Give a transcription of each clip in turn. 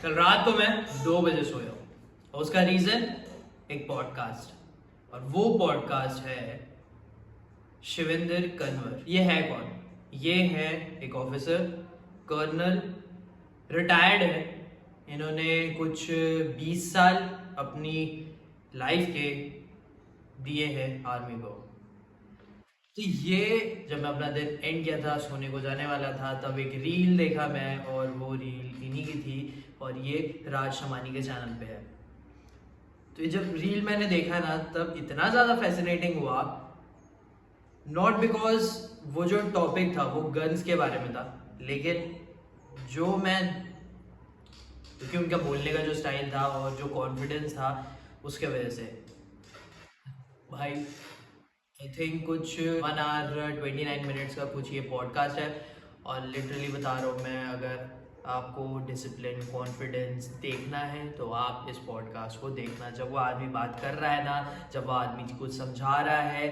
कल रात को मैं 2 बजे सोया हूँ और उसका रीजन एक पॉडकास्ट। और वो पॉडकास्ट है शिवेंद्र कन्वर। ये है कौन? ये है एक ऑफिसर, कर्नल, रिटायर्ड है। इन्होंने कुछ 20 साल अपनी लाइफ के दिए हैं आर्मी को। तो ये जब मैं अपना दिन एंड किया था, सोने को जाने वाला था, तब एक रील देखा मैं, और वो रील इन्हीं की थी और ये राज शमानी के चैनल पे है। तो ये जब रील मैंने देखा ना, तब इतना ज़्यादा फैसिनेटिंग हुआ, नॉट बिकॉज वो जो टॉपिक था वो गन्स के बारे में था, लेकिन जो मैं, क्योंकि उनका बोलने का जो स्टाइल था और जो कॉन्फिडेंस था उसके वजह से भाई, आई थिंक कुछ 1 hour 29 minutes का कुछ ये पॉडकास्ट है। और लिटरली बता रहा हूँ मैं, अगर आपको डिसिप्लिन, कॉन्फिडेंस देखना है तो आप इस पॉडकास्ट को देखना। जब वो आदमी बात कर रहा है ना, जब वो आदमी कुछ समझा रहा है,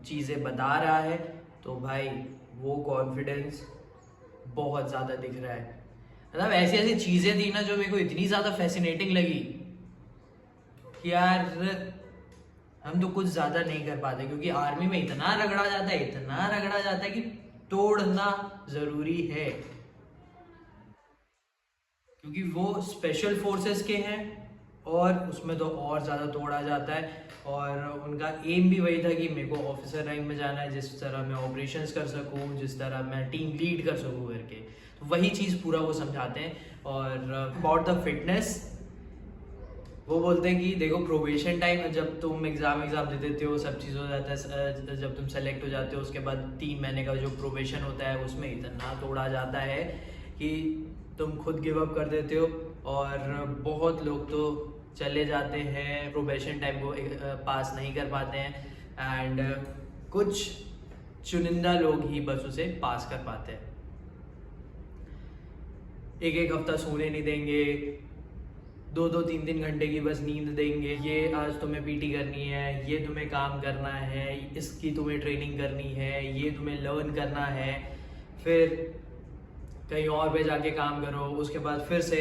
चीज़ें बता रहा है, तो भाई वो कॉन्फिडेंस बहुत ज़्यादा दिख रहा है। मतलब ऐसी ऐसी चीज़ें थी ना जो मेरे को इतनी ज़्यादा फैसिनेटिंग लगी कि यार हम तो कुछ ज़्यादा नहीं कर पाते, क्योंकि आर्मी में इतना रगड़ा जाता है, इतना रगड़ा जाता है कि तोड़ना ज़रूरी है, क्योंकि वो स्पेशल फोर्सेस के हैं और उसमें तो और ज़्यादा तोड़ा जाता है। और उनका एम भी वही था कि मेरे को ऑफिसर रैंक में जाना है, जिस तरह मैं ऑपरेशंस कर सकूं, जिस तरह मैं टीम लीड कर सकूं करके। तो वही चीज़ पूरा वो समझाते हैं। और अबाउट द फिटनेस वो बोलते हैं कि देखो, प्रोबेशन टाइम, जब तुम एग्ज़ाम दे देते हो, सब चीज़ हो जाता है, जब तुम सेलेक्ट हो जाते हो, उसके बाद 3 महीने का जो प्रोबेशन होता है उसमें इतना तोड़ा जाता है कि तुम खुद गिव अप कर देते हो। और बहुत लोग तो चले जाते हैं, प्रोबेशन टाइम को पास नहीं कर पाते हैं, एंड कुछ चुनिंदा लोग ही बस उसे पास कर पाते हैं। एक एक हफ्ता सोने नहीं देंगे, 2-2, 3-3 घंटे की बस नींद देंगे। ये आज तुम्हें पीटी करनी है, ये तुम्हें काम करना है, इसकी तुम्हें ट्रेनिंग करनी है, ये तुम्हें लर्न करना है, फिर कहीं और पे जाके काम करो, उसके बाद फिर से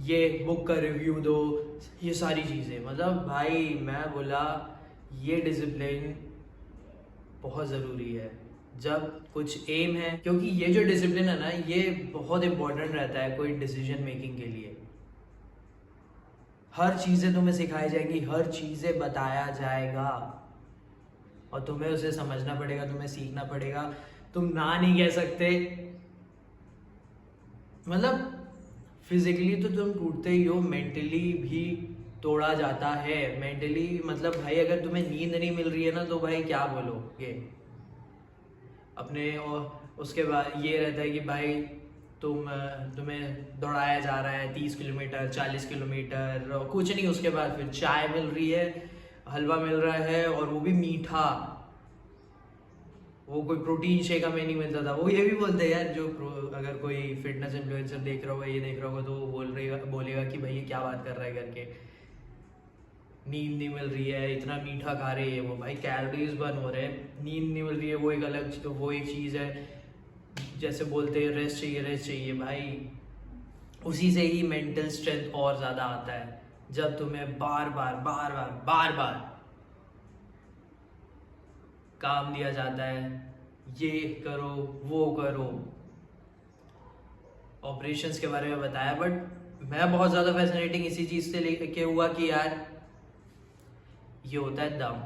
ये बुक का रिव्यू दो, ये सारी चीज़ें। मतलब भाई मैं बोला ये डिसिप्लिन बहुत ज़रूरी है जब कुछ एम है, क्योंकि ये जो डिसिप्लिन है ना, ये बहुत इंपॉर्टेंट रहता है कोई डिसीजन मेकिंग के लिए। हर चीज़ें तुम्हें सिखाई जाएंगी, हर चीज़ें बताया जाएगा और तुम्हें उसे समझना पड़ेगा, तुम्हें सीखना पड़ेगा। तुम ना नहीं कह सकते, मतलब फिजिकली तो तुम टूटते ही हो, मेंटली भी तोड़ा जाता है। मेंटली मतलब भाई अगर तुम्हें नींद नहीं मिल रही है ना, तो भाई क्या बोलोगे अपने। और उसके बाद ये रहता है कि भाई तुम्हें दौड़ाया जा रहा है 30 किलोमीटर, 40 किलोमीटर, कुछ नहीं, उसके बाद फिर चाय मिल रही है, हलवा मिल रहा है, और वो भी मीठा। वो कोई प्रोटीन शेक हमें नहीं मिलता था। वो ये भी बोलते हैं यार, जो अगर कोई फिटनेस इन्फ्लुएंसर देख रहा होगा, ये देख रहा होगा, तो वो बोलेगा कि भाई ये क्या बात कर रहा है करके, नींद नहीं मिल रही है, इतना मीठा खा रहे हैं, वो भाई कैलोरीज बर्न हो रहे हैं, नींद नहीं मिल रही है, वो एक अलग, वो एक चीज़ है। जैसे बोलते हैं रेस्ट चाहिए, रेस्ट चाहिए, भाई उसी से ही मेंटल स्ट्रेंथ और ज़्यादा आता है, जब तुम्हें बार बार काम दिया जाता है, ये करो वो करो। ऑपरेशंस के बारे में बताया, बट मैं बहुत ज़्यादा फैसिनेटिंग इसी चीज़ से लेके हुआ कि यार ये होता है दम,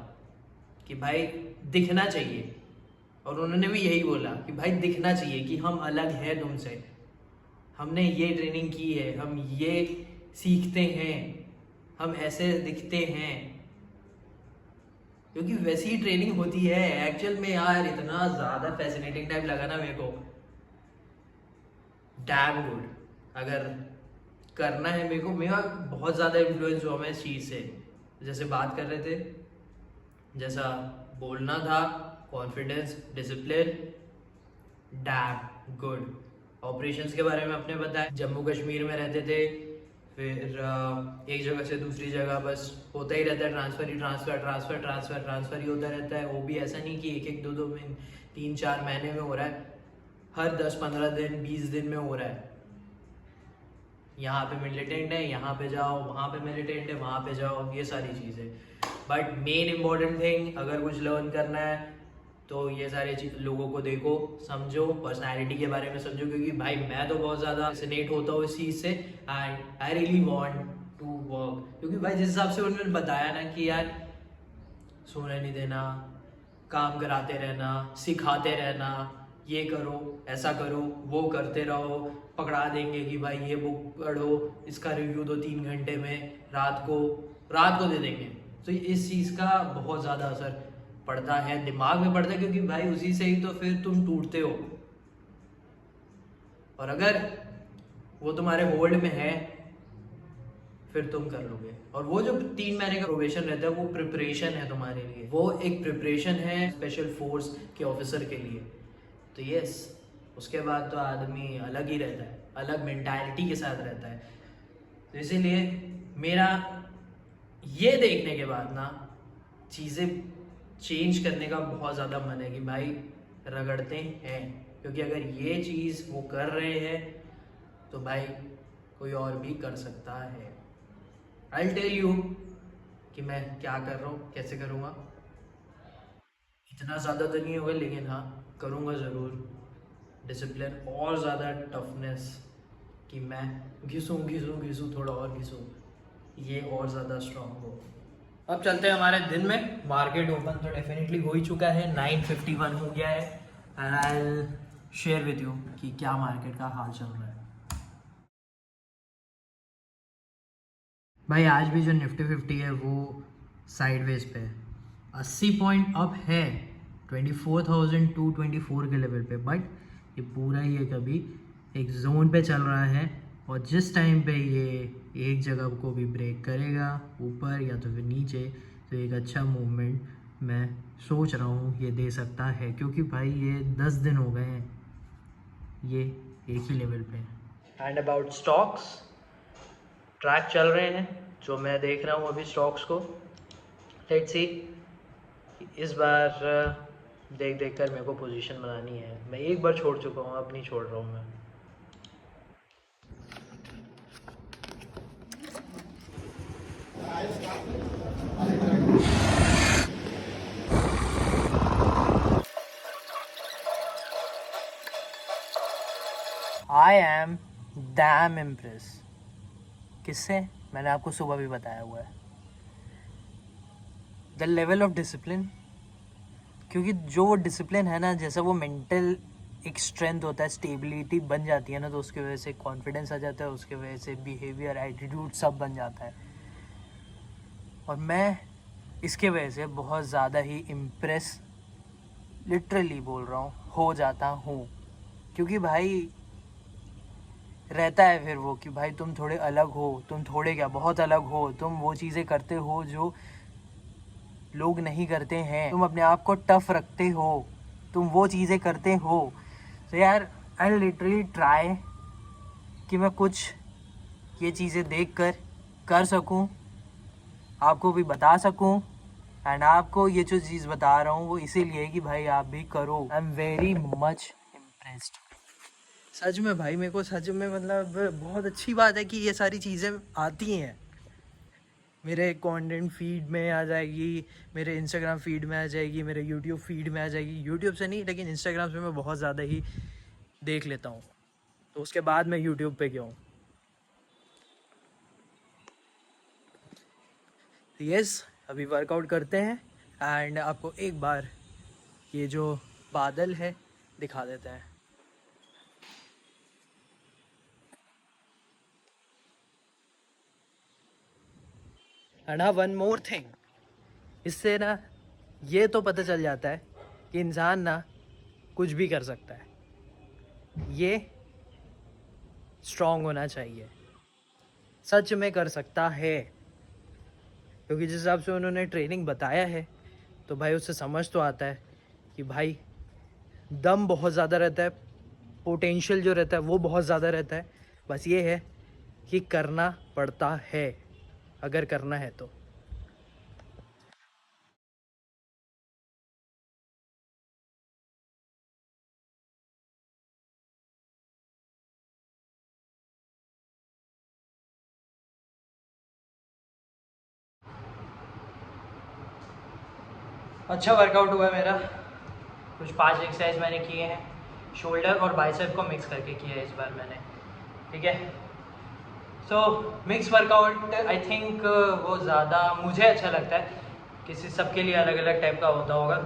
कि भाई दिखना चाहिए। और उन्होंने भी यही बोला कि भाई दिखना चाहिए कि हम अलग हैं तुमसे, हमने ये ट्रेनिंग की है, हम ये सीखते हैं, हम ऐसे दिखते हैं, क्योंकि वैसी ही ट्रेनिंग होती है एक्चुअल में। यार इतना ज़्यादा फैसिनेटिंग टाइप लगा ना मेरे को, डैम गुड। अगर करना है मेरे को, मेरा बहुत ज़्यादा इन्फ्लुएंस हुआ मैं इस चीज़ से। जैसे बात कर रहे थे, जैसा बोलना था, confidence, discipline, damn good. Operations के बारे में आपने बताया, जम्मू कश्मीर में रहते थे, फिर एक जगह से दूसरी जगह बस होता ही रहता है, ट्रांसफ़र ही होता रहता है। वो भी ऐसा नहीं कि 1-2 महीने, 3-4 महीने में हो रहा है, हर 10-15 दिन, 20 दिन में हो रहा है। यहाँ पे मिलिटेंट है, यहाँ पे जाओ, वहाँ पे मिलिटेंट है, वहाँ पे जाओ, ये सारी चीज़ें। बट मेन इम्पॉर्टेंट थिंग, अगर कुछ लर्न करना है तो ये सारे लोगों को देखो, समझो, पर्सनालिटी के बारे में समझो, क्योंकि भाई मैं तो बहुत ज़्यादा फैसिनेट होता हूँ इस चीज़ से, and I really want to work. क्योंकि भाई जिस हिसाब से उन्होंने बताया ना कि यार सोने नहीं देना, काम कराते रहना, सिखाते रहना, ये करो, ऐसा करो, वो करते रहो, पकड़ा देंगे कि भाई ये बुक पढ़ो, इसका रिव्यू दो 3 घंटे में, रात को दे देंगे। तो इस चीज़ का बहुत ज़्यादा असर पड़ता है, दिमाग में पड़ता है, क्योंकि भाई उसी से ही तो फिर तुम टूटते हो। और अगर वो तुम्हारे होल्ड में है फिर तुम कर लोगे। और वो जो 3 महीने का प्रोबेशन रहता है वो प्रिपरेशन है तुम्हारे लिए, वो एक प्रिपरेशन है स्पेशल फोर्स के ऑफिसर के लिए। तो यस, उसके बाद तो आदमी अलग ही रहता है, अलग मेंटालिटी के साथ रहता है। तो इसीलिए मेरा ये देखने के बाद ना चीज़ें चेंज करने का बहुत ज़्यादा मन है कि भाई रगड़ते हैं, क्योंकि अगर ये चीज़ वो कर रहे हैं तो भाई कोई और भी कर सकता है। आई टेल यू कि मैं क्या कर रहा हूँ, कैसे करूँगा। इतना ज़्यादा तो नहीं होगा, लेकिन हाँ करूँगा ज़रूर। डिसिप्लिन और ज़्यादा टफनेस, कि मैं घिसूँ घिसूँ घिसूँ, थोड़ा और घिसूँ, ये और ज़्यादा स्ट्रांग हो। अब चलते हैं हमारे दिन में। मार्केट ओपन तो डेफिनेटली हो ही चुका है, 9:51 हो गया है, and I share with you कि क्या मार्केट का हाल चल रहा है। भाई आज भी जो निफ्टी 50 है वो साइडवेज पे है, 80 पॉइंट अप है 24,224 के लेवल पे, बट ये पूरा ये कभी एक जोन पे चल रहा है, और जिस टाइम पे ये एक जगह को भी ब्रेक करेगा ऊपर या तो फिर नीचे, तो एक अच्छा मूवमेंट मैं सोच रहा हूँ ये दे सकता है, क्योंकि भाई ये 10 दिन हो गए हैं ये एक ही लेवल पे। एंड अबाउट स्टॉक्स, ट्रैक चल रहे हैं जो मैं देख रहा हूँ अभी स्टॉक्स को। लेट्स सी, इस बार देख देख कर मेरे को पोजीशन बनानी है। मैं एक बार छोड़ चुका हूँ, अब नहीं छोड़ रहा हूँ मैं। I am damn impress. किससे? मैंने आपको सुबह भी बताया हुआ है, द लेवल ऑफ डिसिप्लिन। क्योंकि जो वो डिसिप्लिन है ना, जैसा वो मेंटल एक स्ट्रेंथ होता है, स्टेबिलिटी बन जाती है ना, तो उसकी वजह से कॉन्फिडेंस आ जाता है, उसके वजह से बिहेवियर, एटीट्यूड सब बन जाता है। और मैं इसके वजह से बहुत ज़्यादा ही इम्प्रेस, लिटरली बोल रहा हूँ, हो जाता हूँ। क्योंकि भाई रहता है फिर वो कि भाई तुम थोड़े अलग हो, तुम थोड़े क्या बहुत अलग हो, तुम वो चीज़ें करते हो जो लोग नहीं करते हैं, तुम अपने आप को टफ रखते हो, तुम वो चीज़ें करते हो। तो यार आई लिटरली ट्राई कि मैं कुछ ये चीज़ें देख कर सकूं, आपको भी बता सकूं, एंड आपको ये जो चीज़ बता रहा हूँ वो इसीलिए कि भाई आप भी करो। I am very much impressed. सच में भाई, मेरे को सच में मतलब बहुत अच्छी बात है कि ये सारी चीज़ें आती हैं, मेरे कंटेंट फीड में आ जाएगी, मेरे इंस्टाग्राम फीड में आ जाएगी, मेरे यूट्यूब फीड में आ जाएगी। यूट्यूब से नहीं, लेकिन इंस्टाग्राम से मैं बहुत ज़्यादा ही देख लेता हूँ, तो उसके बाद मैं यूट्यूब पे गया हूँ। यस, अभी वर्कआउट करते हैं, एंड आपको एक बार ये जो बादल है दिखा देते हैं। एंड हाँ, वन मोर थिंग, इससे ना ये तो पता चल जाता है कि इंसान ना कुछ भी कर सकता है, ये स्ट्रांग होना चाहिए, सच में कर सकता है। क्योंकि जिस हिसाब से उन्होंने ट्रेनिंग बताया है, तो भाई उससे समझ तो आता है कि भाई दम बहुत ज़्यादा रहता है, पोटेंशियल जो रहता है वो बहुत ज़्यादा रहता है। बस ये है कि करना पड़ता है, अगर करना है तो। अच्छा वर्कआउट हुआ मेरा। कुछ 5 एक्सरसाइज मैंने किए हैं, शोल्डर और बाइसेप को मिक्स करके किया है इस बार मैंने, ठीक है। सो मिक्स वर्कआउट आई थिंक वो ज़्यादा मुझे अच्छा लगता है। किसी सबके लिए अलग अलग टाइप का होता होगा,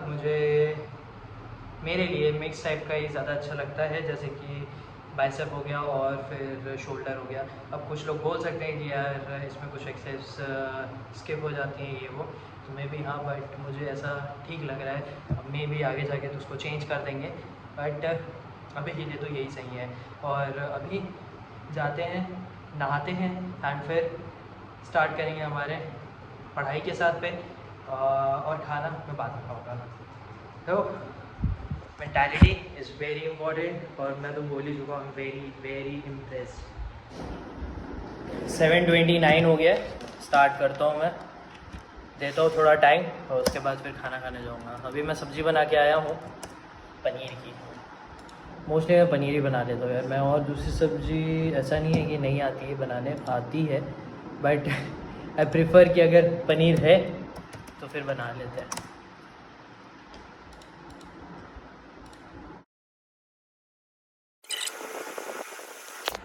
मेरे लिए मिक्स टाइप का ही ज़्यादा अच्छा लगता है, जैसे कि बाइसेप हो गया और फिर शोल्डर हो गया। अब कुछ लोग बोल सकते हैं कि यार इसमें कुछ एक्सरसाइज स्किप हो जाती हैं ये वो, तो मे भी हाँ, बट मुझे ऐसा ठीक लग रहा है। अब मे भी आगे जाके तो उसको चेंज कर देंगे, बट अभी के लिए तो यही सही है। और अभी जाते हैं, नहाते हैं एंड फिर स्टार्ट करेंगे हमारे पढ़ाई के साथ पे, और खाना मैं बाद में खाऊँगा। तो मेंटालिटी इज़ वेरी इंपॉर्टेंट, और मैं तो बोल ही चुका हूँ, वेरी वेरी इम्प्रेस्ड। 7:29 हो गया, स्टार्ट करता हूँ मैं, देता हूँ थोड़ा टाइम और उसके बाद फिर खाना खाने जाऊँगा। अभी मैं सब्ज़ी बना के आया हूँ पनीर की। मोस्टली मैं पनीर ही बना लेता हूँ यार मैं, और दूसरी सब्ज़ी ऐसा नहीं है कि नहीं आती है बनाने, आती है, बट आई प्रेफर कि अगर पनीर है तो फिर बना लेते हैं।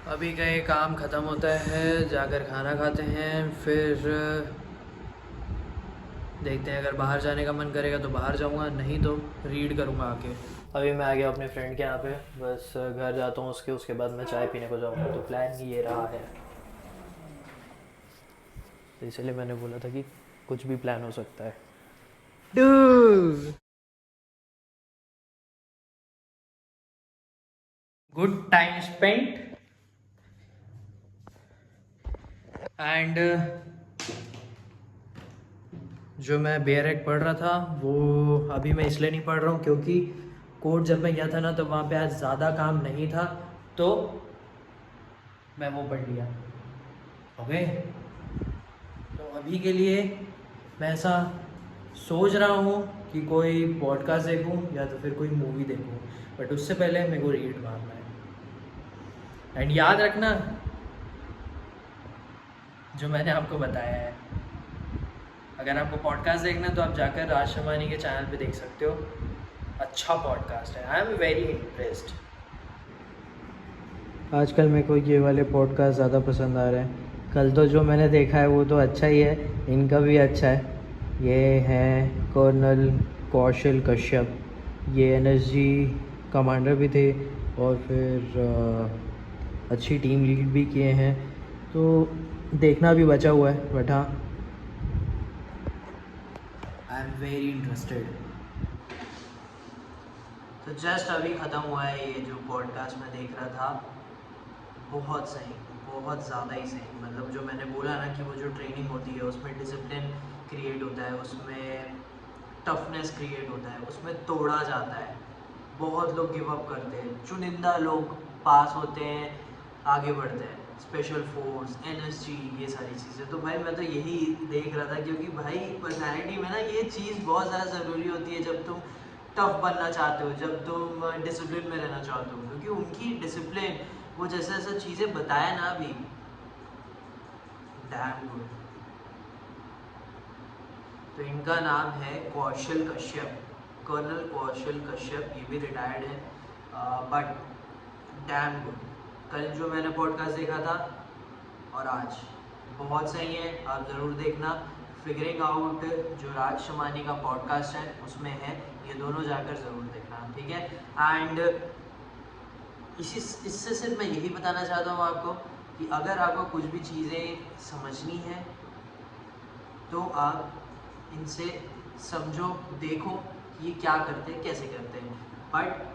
अभी का ये काम ख़त्म होता है, जाकर खाना खाते हैं, फिर देखते हैं अगर बाहर जाने का मन करेगा तो बाहर जाऊंगा, नहीं तो रीड करूंगा आके। अभी मैं आ गया अपने फ्रेंड के यहाँ पे, बस घर जाता हूँ उसके बाद मैं चाय पीने को जाऊँगा, तो प्लान ही ये रहा है। तो इसलिए मैंने बोला था कि कुछ भी प्लान हो सकता है। गुड टाइम स्पेंट एंड जो मैं बेयर एक्ट पढ़ रहा था वो अभी मैं इसलिए नहीं पढ़ रहा हूँ क्योंकि कोर्ट जब मैं गया था ना तो वहाँ पे आज ज़्यादा काम नहीं था, तो मैं वो पढ़ लिया। ओके, तो अभी के लिए मैं ऐसा सोच रहा हूँ कि कोई पॉडकास्ट देखूँ या तो फिर कोई मूवी देखूँ, बट उससे पहले मेरे को रीड मारना है। एंड याद रखना जो मैंने आपको बताया है, अगर आपको पॉडकास्ट देखना है तो आप जाकर राज शमानी के चैनल पे देख सकते हो, अच्छा पॉडकास्ट है। आई एम वेरी इम्प्रेस्ड। आजकल मेरे को ये वाले पॉडकास्ट ज़्यादा पसंद आ रहे हैं। कल तो जो मैंने देखा है वो तो अच्छा ही है, इनका भी अच्छा है। ये हैं कर्नल कौशल कश्यप, ये एनएसजी कमांडर भी थे और फिर अच्छी टीम लीड भी किए हैं, तो देखना भी बचा हुआ है, बट हाँ आई एम वेरी इंटरेस्टेड। तो जस्ट अभी ख़त्म हुआ है ये जो पॉडकास्ट मैं देख रहा था, बहुत सही, बहुत ज़्यादा ही सही। मतलब जो मैंने बोला ना कि वो जो ट्रेनिंग होती है उसमें डिसिप्लिन क्रिएट होता है, उसमें टफनेस क्रिएट होता है, उसमें तोड़ा जाता है। बहुत लोग गिव अप करते हैं, चुनिंदा लोग पास होते हैं, आगे बढ़ते हैं, स्पेशल फोर्स, एनएसजी, ये सारी चीज़ें। तो भाई मैं तो यही देख रहा था, क्योंकि भाई पर्सनैलिटी में ना ये चीज़ बहुत ज़्यादा ज़रूरी होती है जब तुम टफ बनना चाहते हो, जब तुम डिसिप्लिन में रहना चाहते हो, क्योंकि उनकी डिसिप्लिन, वो जैसे जैसे चीज़ें बताया ना अभी, डैम गुड। तो इनका नाम है कौशल कश्यप, कर्नल कौशल कश्यप। ये भी रिटायर्ड है, बट डैम गुड। कल जो मैंने पॉडकास्ट देखा था और आज, बहुत सही है, आप ज़रूर देखना। फिगरिंग आउट जो राज शमानी का पॉडकास्ट है उसमें है, ये दोनों जाकर ज़रूर देखना, ठीक है। एंड इससे सिर्फ मैं यही बताना चाहता हूँ आपको कि अगर आपको कुछ भी चीज़ें समझनी है तो आप इनसे समझो, देखो कि ये क्या करते हैं, कैसे करते हैं। बट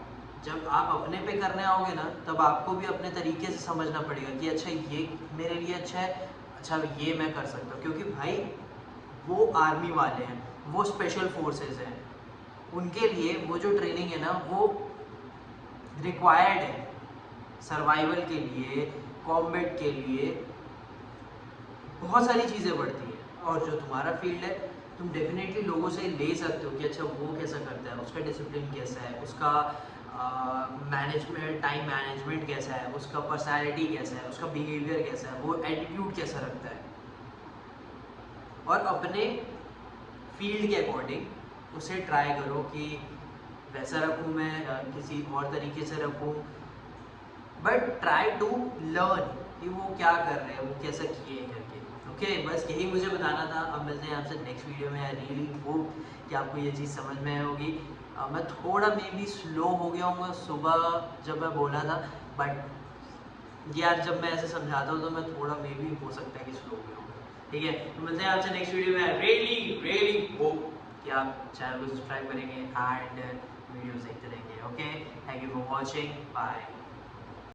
जब आप अपने पे करने आओगे ना, तब आपको भी अपने तरीके से समझना पड़ेगा कि अच्छा ये मेरे लिए अच्छा है, अच्छा ये मैं कर सकता हूँ। क्योंकि भाई वो आर्मी वाले हैं, वो स्पेशल फोर्सेस हैं, उनके लिए वो जो ट्रेनिंग है ना वो रिक्वायर्ड है सर्वाइवल के लिए, कॉम्बैट के लिए, बहुत सारी चीज़ें बढ़ती हैं। और जो तुम्हारा फील्ड है, तुम डेफिनेटली लोगों से ले सकते हो कि अच्छा वो कैसा करता है, उसका डिसिप्लिन कैसा है, उसका मैनेजमेंट, टाइम मैनेजमेंट कैसा है, उसका पर्सनैलिटी कैसा है, उसका बिहेवियर कैसा है, वो एटीट्यूड कैसा रखता है। और अपने फील्ड के अकॉर्डिंग उसे ट्राई करो कि वैसा रखूँ मैं किसी और तरीके से रखूँ, बट ट्राई टू लर्न कि वो क्या कर रहे हैं, वो कैसा किए हैं करके। ओके, बस यही मुझे बताना था। अब मिलते हैं आपसे नेक्स्ट वीडियो में। आई रियली होप कि आपको ये चीज़ समझ में आई होगी। मैं थोड़ा मे बी स्लो हो गया हूँ सुबह जब मैं बोला था, बट यार जब मैं ऐसे समझाता हूँ तो मैं थोड़ा मे बी हो सकता है कि स्लो हो गया हूँ। ठीक है, तो मिलते हैं आपसे नेक्स्ट वीडियो में। रियली होप कि आप चैनल को सब्सक्राइब करेंगे एंड वीडियोस देखते रहेंगे। Okay, thank you for watching, bye.